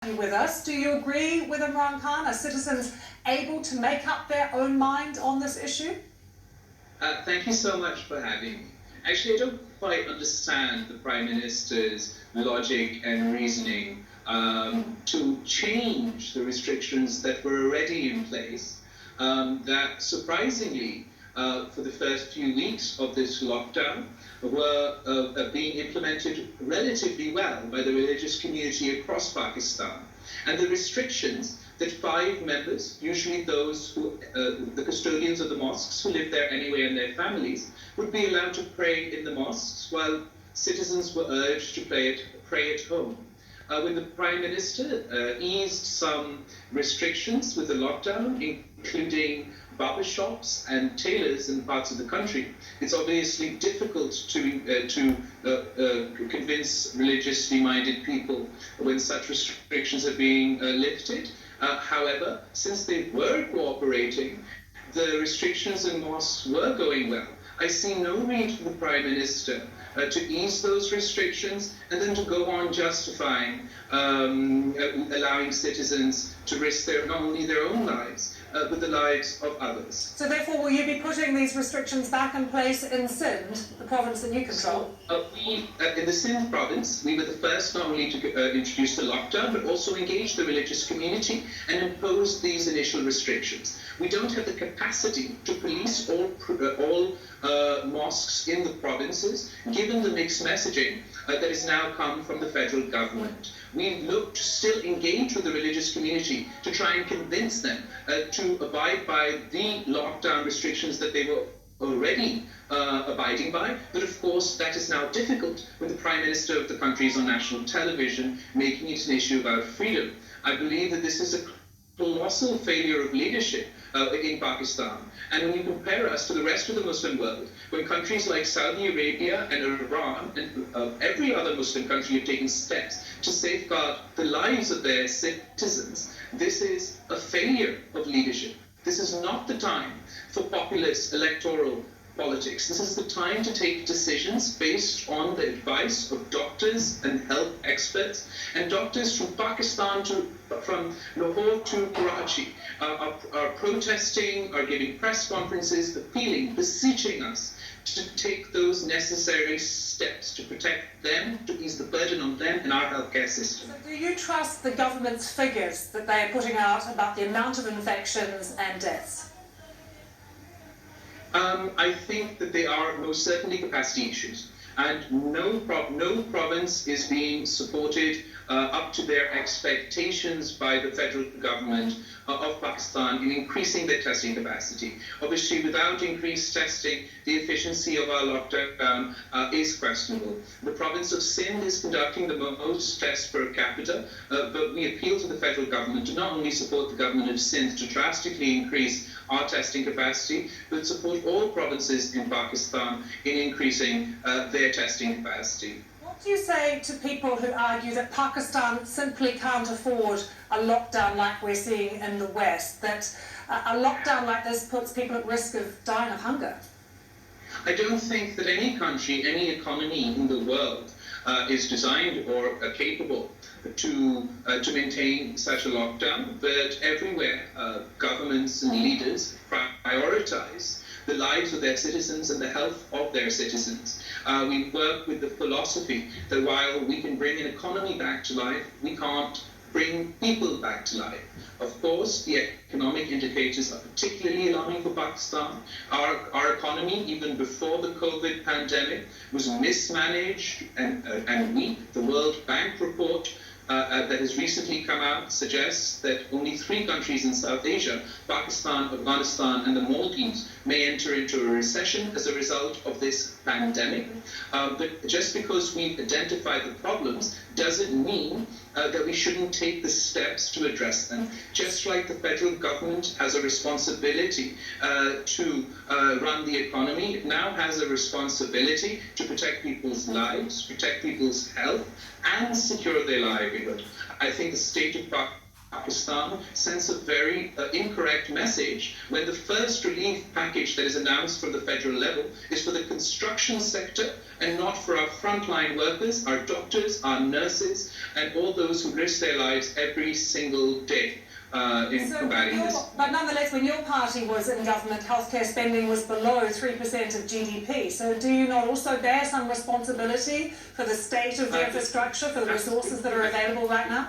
With us. Do you agree with Imran Khan? Are citizens able to make up their own mind on this issue? Thank you so much for having me. Actually, I don't quite understand the Prime Minister's logic and reasoning to change the restrictions that were already in place, that surprisingly, for the first few weeks of this lockdown, were being implemented relatively well by the religious community across Pakistan. And the restrictions that 5 members, usually those who, the custodians of the mosques who live there anyway and their families, would be allowed to pray in the mosques while citizens were urged to pray at home. When the Prime Minister eased some restrictions with the lockdown, including barber shops and tailors in parts of the country, it's obviously difficult to convince religiously minded people when such restrictions are being lifted. However, since they were cooperating, the restrictions in mosques were going well. I see no need for the Prime Minister to ease those restrictions and then to go on justifying allowing citizens to risk not only their own lives, but the lives of others. So therefore, will you be putting these restrictions back in place in Sindh, the province that you control? So, in the Sindh province, we were the first not only to introduce the lockdown, but also engage the religious community and impose these initial restrictions. We don't have the capacity to police all mosques in the provinces, given the mixed messaging that has now come from the federal government. We look to still engage with the religious community to try and convince them to abide by the lockdown restrictions that they were already abiding by. But of course, that is now difficult when the Prime Minister of the country is on national television making it an issue about freedom. I believe that this is a colossal failure of leadership in Pakistan. And when you compare us to the rest of the Muslim world, when countries like Saudi Arabia and Iran and every other Muslim country have taken steps to safeguard the lives of their citizens, this is a failure of leadership. This is not the time for populist electoral politics. This is the time to take decisions based on the advice of doctors and health experts, and doctors from Pakistan from Lahore to Karachi are protesting, are giving press conferences, appealing, beseeching us to take those necessary steps to protect them, to ease the burden on them in our healthcare system. So do you trust the government's figures that they are putting out about the amount of infections and deaths? I think that they are most certainly capacity issues, and no province is being supported up to their expectations by the federal government of Pakistan in increasing their testing capacity. Obviously, without increased testing, the efficiency of our lockdown is questionable. The province of Sindh is conducting the most tests per capita, but we appeal to the federal government to not only support the government of Sindh to drastically increase our testing capacity, but support all provinces in Pakistan in increasing their testing capacity. What do you say to people who argue that Pakistan simply can't afford a lockdown like we're seeing in the West, that a lockdown like this puts people at risk of dying of hunger? I don't think that any country, any economy in the world is designed or capable to maintain such a lockdown, but everywhere governments and leaders prioritize the lives of their citizens and the health of their citizens. We work with the philosophy that while we can bring an economy back to life, we can't bring people back to life. Of course, the economic indicators are particularly alarming for Pakistan. Our economy, even before the COVID pandemic, was mismanaged and weak. The World Bank report that has recently come out suggests that only 3 countries in South Asia, Pakistan, Afghanistan, and the Maldives, may enter into a recession as a result of this pandemic. But just because we've identified the problems doesn't mean that we shouldn't take the steps to address them. Just like the federal government has a responsibility to run the economy, it now has a responsibility to protect people's lives, protect people's health, and secure their livelihood. I think the state of Pakistan sends a very incorrect message when the first relief package that is announced from the federal level is for the construction sector and not for our frontline workers, our doctors, our nurses, and all those who risk their lives every single day in combating this. But nonetheless, when your party was in government, healthcare spending was below 3% of GDP. So do you not also bear some responsibility for the state of the infrastructure, for the resources that are available right now?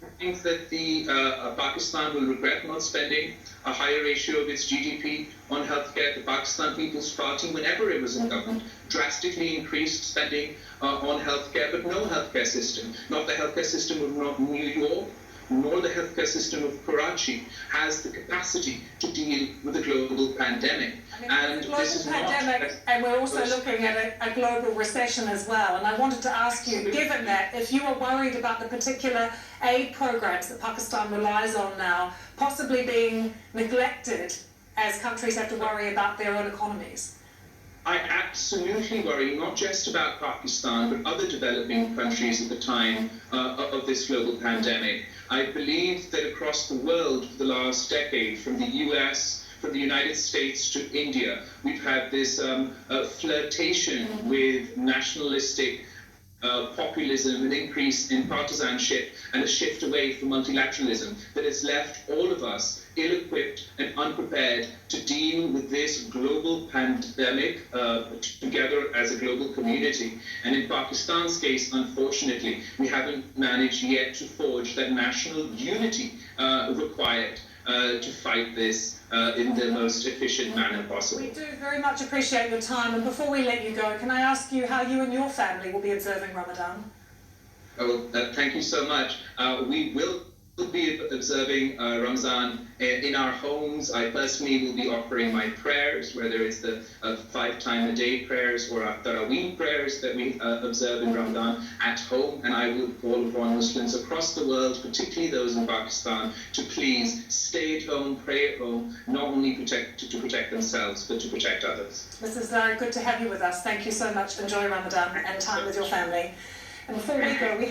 I think that Pakistan will regret not spending a higher ratio of its GDP on healthcare. The Pakistan People's Party, whenever it was in government, drastically increased spending on healthcare, but no healthcare system, not the healthcare system of New York, nor the healthcare system of Karachi, has the capacity to deal with a global pandemic. And this is pandemic, and we're also looking at a global recession as well. And I wanted to ask you, given that, if you are worried about the particular aid programs that Pakistan relies on now possibly being neglected as countries have to worry about their own economies. I absolutely worry not just about Pakistan, but other developing countries at the time of this global pandemic. I believe that across the world for the last decade, from the US, from the United States to India, we've had this flirtation with nationalistic populism, an increase in partisanship, and a shift away from multilateralism that has left all of us ill-equipped and unprepared to deal with this global pandemic together as a global community. And in Pakistan's case, unfortunately, we haven't managed yet to forge that national unity required to fight this in the most efficient manner possible. We do very much appreciate your time, and before we let you go, can I ask you how you and your family will be observing Ramadan? Oh, thank you so much. We will be observing Ramadan in our homes. I personally will be offering my prayers, whether it's the 5-time-a-day prayers or our Taraweeh prayers that we observe in Ramadan at home. And I will call upon Muslims across the world, particularly those in Pakistan, to please stay at home, pray at home, not only to protect themselves, but to protect others. Mrs. Zardari, good to have you with us. Thank you so much. Enjoy Ramadan and time with your family. And before we go, we